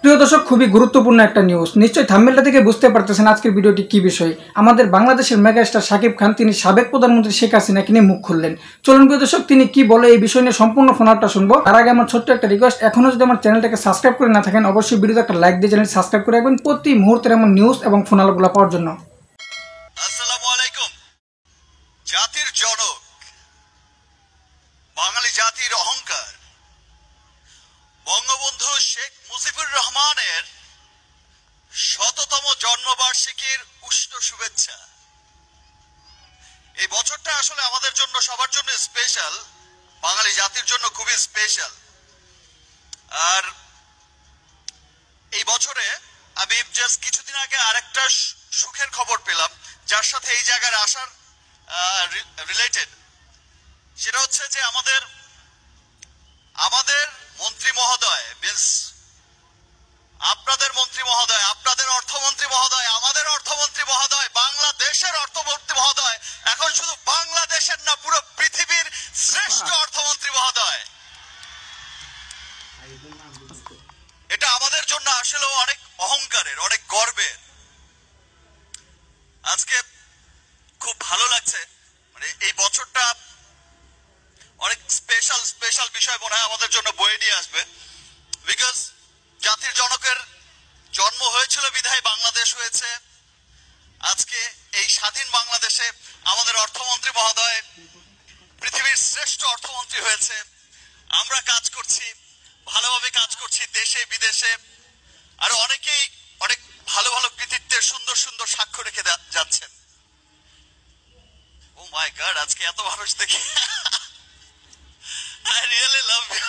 প্রিয় দর্শক, খুবই গুরুত্বপূর্ণ একটা নিউজ। নিশ্চয়ই থাম্বনেলটা থেকে বুঝতে পারতেছেন আজকের ভিডিওটি কি বিষয়। আমাদের বাংলাদেশের মেগাস্টার শাকিব খান তিনি সাবেক প্রধানমন্ত্রী শেখ হাসিনাকে নিয়ে মুখ খুললেন। চলুন প্রিয় দর্শক, তিনি কি বলে এই বিষয় নিয়ে সম্পূর্ণ ফোনালটা শুনবো। তার আগে আমার ছোট্ট একটা রিকোয়েস্ট, এখনো যদি আমার চ্যানেলটাকে সাবস্ক্রাইব করে না থাকেন অবশ্যই ভিডিওতে একটা লাইক দিয়ে চ্যানেল সাবস্ক্রাইব করে রাখবেন প্রতি মুহূর্তের এমন নিউজ এবং ফোনালগুলো পাওয়ার জন্য। আসসালামু আলাইকুম। জাতির জনক, বাঙালি জাতির অহংকার বঙ্গবন্ধু শেখ মুজিবুর রহমানের শততম জন্মবার্ষিকীর উষ্ণ শুভেচ্ছা। এই বছরটা আসলে আমাদের জন্য সবার জন্য স্পেশাল, বাঙালি জাতির জন্য খুবই স্পেশাল। আর এই বছরে আমি জাস্ট কিছুদিন আগে আরেকটা সুখের খবর পেলাম, যার সাথে এই জায়গায় আসার রিলেটেড। সেটা হচ্ছে যে আমাদের মন্ত্রী মহোদয়, মিন্স আপনাদের মন্ত্রী মহোদয়, আপনাদের অর্থমন্ত্রী মহোদয়, আমাদের অর্থমন্ত্রী মহোদয়, বাংলাদেশের অর্থমন্ত্রী মহোদয়, এখন শুধু বাংলাদেশের না পুরো পৃথিবীর শ্রেষ্ঠ অর্থমন্ত্রী মহোদয়। এটা আমাদের জন্য আসলে অনেক অহংকারের, অনেক গর্বের। আজকে খুব ভালো লাগছে, মানে এই বছরটা অনেক স্পেশাল বিষয় মনে হয় আমাদের জন্য বয়ে নিয়ে আসবে। বিকজ জাতির জনকের জন্ম হয়েছিল বিধায় বাংলাদেশ হয়েছে। আজকে এই স্বাধীন বাংলাদেশে আমাদের অর্থমন্ত্রী মহোদয় পৃথিবীর শ্রেষ্ঠ অর্থমন্ত্রী হয়েছে। আমরা কাজ করছি, ভালোভাবে কাজ করছি দেশে বিদেশে, আর অনেকেই অনেক ভালো ভালো কৃতিত্বের সুন্দর সুন্দর সাক্ষ্য রেখে যাচ্ছেন। ও মাই গড, আজকে এত মানুষ দেখে I really love you.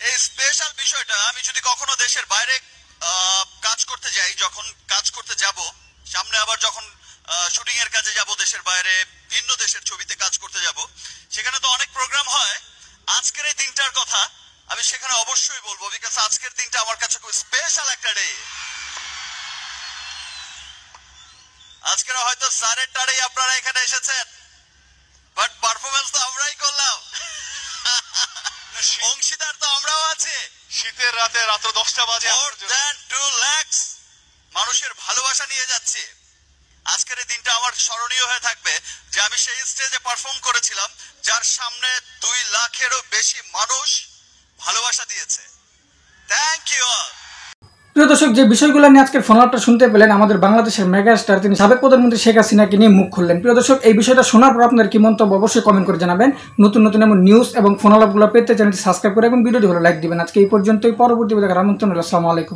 এই স্পেশাল বিষয়টা আমি যদি কখনো দেশের বাইরে কাজ করতে যাই, যখন কাজ করতে যাব, সামনে আবার যখন শুটিং এর কাজে যাব দেশের বাইরে, ভিন্ন দেশের ছবিতে কাজ করতে যাব, সেখানে তো অনেক প্রোগ্রাম হয়। আজকের এই দিনটার কথা আমি সেখানে অবশ্যই বলবো, বিকজ আজকের দিনটা আমার কাছে খুব স্পেশাল একটা ডে। আজকের হয়তো সাড়ের টারেই আপনারা এখানে এসেছেন, বাট পারফরমেন্স তো আমরাই করলাম, অংশীদার তো আমরাও আছি। শীতের রাতে রাত 10টা বাজে more than 2 lakhs মানুষের ভালোবাসা নিয়ে যাচ্ছে। আজকের এই দিনটা আমার স্মরণীয় হয়ে থাকবে যে আমি সেই স্টেজে পারফর্ম করেছিলাম যার সামনে 2 লাখেরও বেশি মানুষ ভালোবাসা দিয়েছে। Thank you all. প্রিয় দর্শক, যে বিষয়গুলো নিয়ে আজকের ফোনালটা শুনতে পেলেন, আমাদের বাংলাদেশের মেগাস্টার তিনি সাবেক প্রধানমন্ত্রী শেখ হাসিনাকে নিয়ে মুখ খুললেন। প্রিয় দর্শক, এই বিষয়টা শোনার পর আপনার কি মন্তব্য অবশ্যই কমেন্ট করে জানাবেন। নতুন নতুন এমন নিউজ এবং ফোনালাপগুলো পেতে চ্যানেলটি সাবস্ক্রাইব করে এবং ভিডিওটি ভালো লাইক দিবেন। আজকে এই পর্যন্তই, পরবর্তী দেখার আমন্ত্রণ রইল। আসসালামু আলাইকুম।